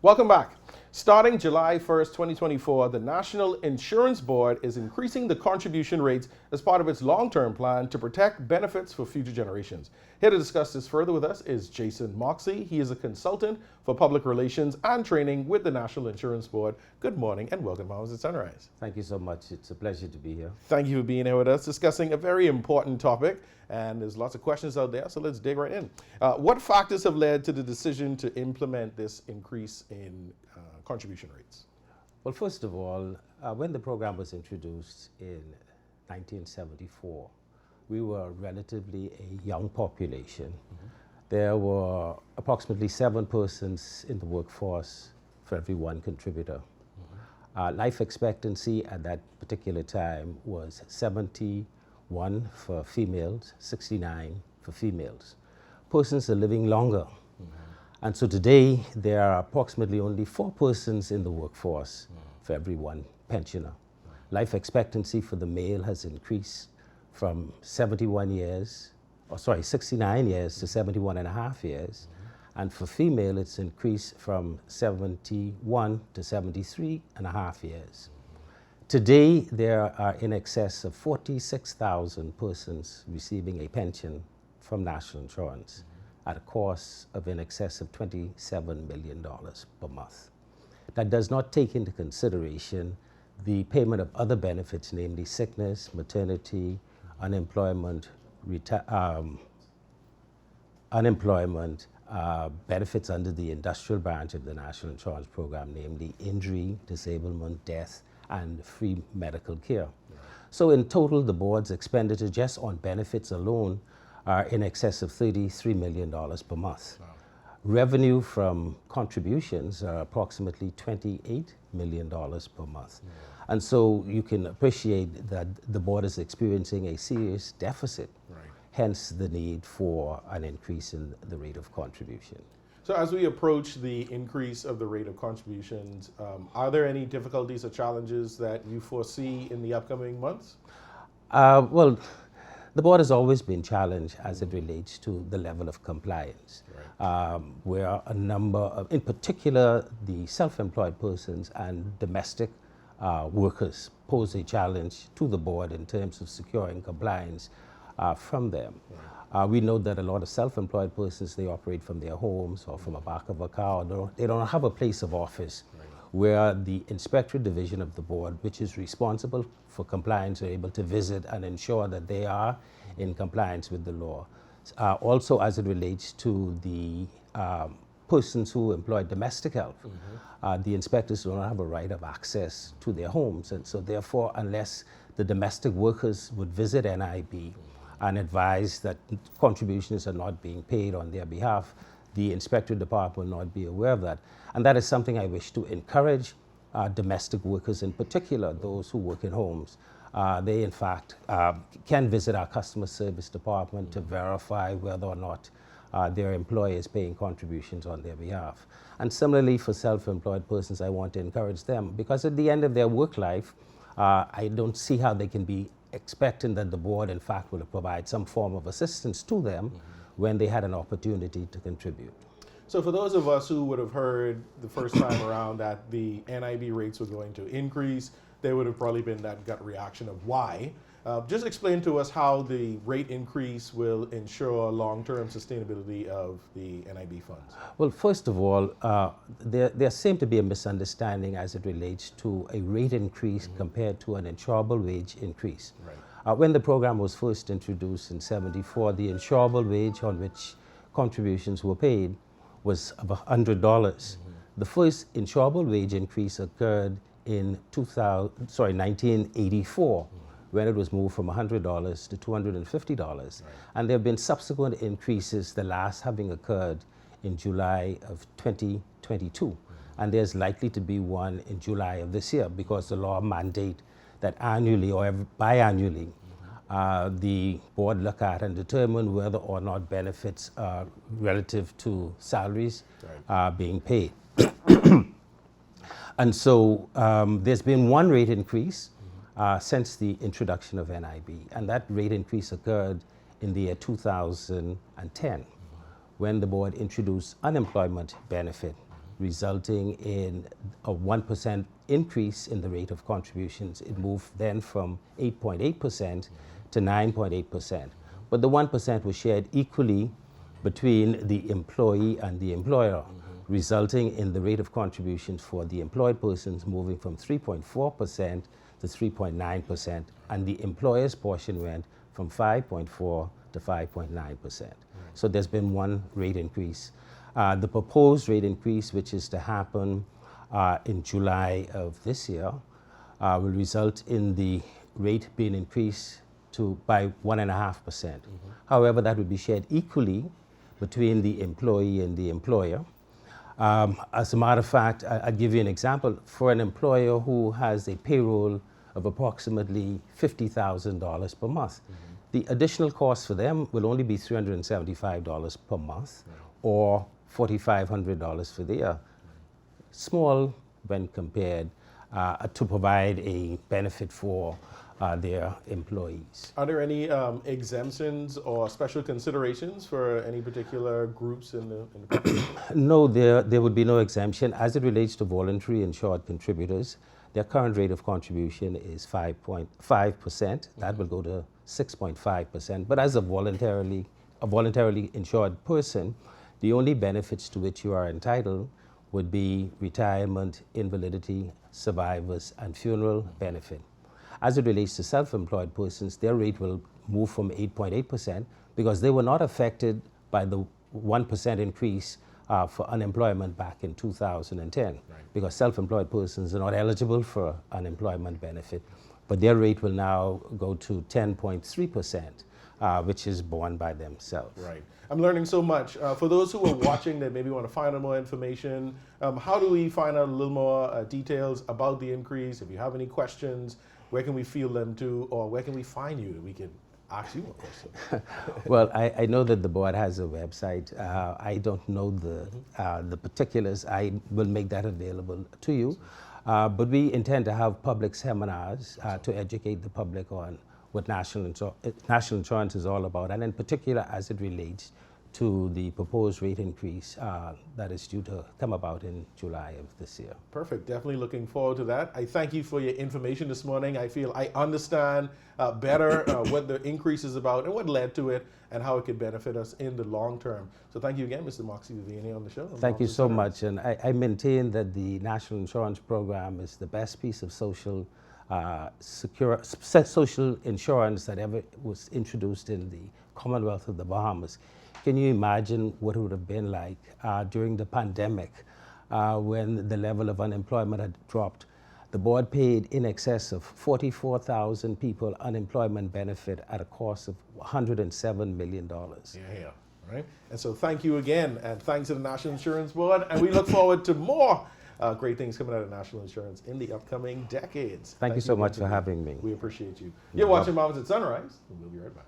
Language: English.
Welcome back. Starting July 1st, 2024, the National Insurance Board is increasing the contribution rates as part of its long-term plan to protect benefits for future generations. Here to discuss this further with us is Jason Moxley. He is a consultant for public relations and training with the National Insurance Board. Good morning and welcome to Bahamas at Sunrise. Thank you so much. It's a pleasure to be here. Thank you for being here with us, discussing a very important topic. And there's lots of questions out there, so let's dig right in. What factors have led to the decision to implement this increase in contribution rates? Well, first of all, when the program was introduced in 1974, we were relatively a young population. Mm-hmm. There were approximately 7 persons in the workforce for every 1 contributor. Mm-hmm. Life expectancy at that particular time was 71 for females, 69 for females. Persons are living longer. And so today, there are approximately only 4 persons in the workforce for every 1 pensioner. Life expectancy for the male has increased from 69 years to 71 and a half years. And for female, it's increased from 71 to 73 and a half years. Today, there are in excess of 46,000 persons receiving a pension from National Insurance at a cost of in excess of $27 million per month. That does not take into consideration the payment of other benefits, namely sickness, maternity, unemployment, benefits under the industrial branch of the National Insurance Program, namely injury, disablement, death, and free medical care. So in total, the board's expenditure just on benefits alone are in excess of $33 million per month. Wow. Revenue from contributions are approximately $28 million per month. Yeah. And so you can appreciate that the board is experiencing a serious deficit, right. Hence the need for an increase in the rate of contribution. So as we approach the increase of the rate of contributions, are there any difficulties or challenges that you foresee in the upcoming months? Well, the board has always been challenged as it relates to the level of compliance, right. Where a number of, in particular, the self-employed persons and domestic workers pose a challenge to the board in terms of securing compliance from them. Right. We know that a lot of self-employed persons, they operate from their homes or from the back of a car. They don't have a place of office. Right. Where the inspectorate division of the board, which is responsible for compliance, are able to visit and ensure that they are in compliance with the law. Also, as it relates to the persons who employ domestic help, the inspectors do not have a right of access to their homes. And so therefore, unless the domestic workers would visit NIB and advise that contributions are not being paid on their behalf, the inspectorate department will not be aware of that. And that is something I wish to encourage domestic workers, in particular those who work in homes. They, in fact, can visit our customer service department to verify whether or not their employer is paying contributions on their behalf. And similarly, for self-employed persons, I want to encourage them, because at the end of their work life, I don't see how they can be expecting that the board, in fact, will provide some form of assistance to them when they had an opportunity to contribute. So for those of us who would have heard the first time around that the NIB rates were going to increase, there would have probably been that gut reaction of why. Just explain to us how the rate increase will ensure long-term sustainability of the NIB funds. Well, first of all, there seemed to be a misunderstanding as it relates to a rate increase compared to an insurable wage increase. Right. When the program was first introduced in '74, the insurable wage on which contributions were paid was of $100. The first insurable wage increase occurred in 1984, when it was moved from $100 to $250. Right. And there have been subsequent increases, the last having occurred in July of 2022. And there's likely to be one in July of this year, because the law mandate that annually or biannually, the board look at and determine whether or not benefits relative to salaries are being paid. And so there's been one rate increase since the introduction of NIB, and that rate increase occurred in the year 2010, when the board introduced unemployment benefit resulting in a 1% increase in the rate of contributions. It moved then from 8.8% to 9.8%. But the 1% was shared equally between the employee and the employer, resulting in the rate of contributions for the employed persons moving from 3.4% to 3.9%, and the employer's portion went from 5.4 to 5.9%. So there's been one rate increase. The proposed rate increase, which is to happen in July of this year, will result in the rate being increased by 1.5%. However, that would be shared equally between the employee and the employer. As a matter of fact, I'll give you an example. For an employer who has a payroll of approximately $50,000 per month, the additional cost for them will only be $375 per month, or $4,500 for the year. Small when compared to provide a benefit for their employees. Are there any exemptions or special considerations for any particular groups in the population? No, there would be no exemption. As it relates to voluntary insured contributors, their current rate of contribution is 5.5%. That will go to 6.5%. But as a voluntarily insured person, the only benefits to which you are entitled would be retirement, invalidity, survivors, and funeral benefit. As it relates to self-employed persons, their rate will move from 8.8% because they were not affected by the 1% increase for unemployment back in 2010, because self-employed persons are not eligible for unemployment benefit. But their rate will now go to 10.3%, which is borne by themselves. Right. I'm learning so much. For those who are watching that maybe want to find out more information, how do we find out a little more details about the increase? If you have any questions, where can we field them to, or where can we find you that we can ask you more questions? Well, I know that the board has a website. I don't know the particulars. I will make that available to you. But we intend to have public seminars to educate the public on what national insurance is all about, and in particular as it relates to the proposed rate increase that is due to come about in July of this year. Perfect. Definitely looking forward to that. I thank you for your information this morning. I feel I understand better what the increase is about and what led to it and how it could benefit us in the long term. So thank you again, Mr. Moxie Viviani, on the show. Thank you so much. And I maintain that the National Insurance Program is the best piece of social insurance that ever was introduced in the Commonwealth of the Bahamas. Can you imagine what it would have been like during the pandemic when the level of unemployment had dropped? The board paid in excess of 44,000 people unemployment benefit at a cost of $107 million. Yeah. Right. And so thank you again, and thanks to the National Insurance Board, and we look forward to more great things coming out of national insurance in the upcoming decades. Thank you so much for having me. We appreciate you. You're watching Bahamas at Sunrise, and we'll be right back.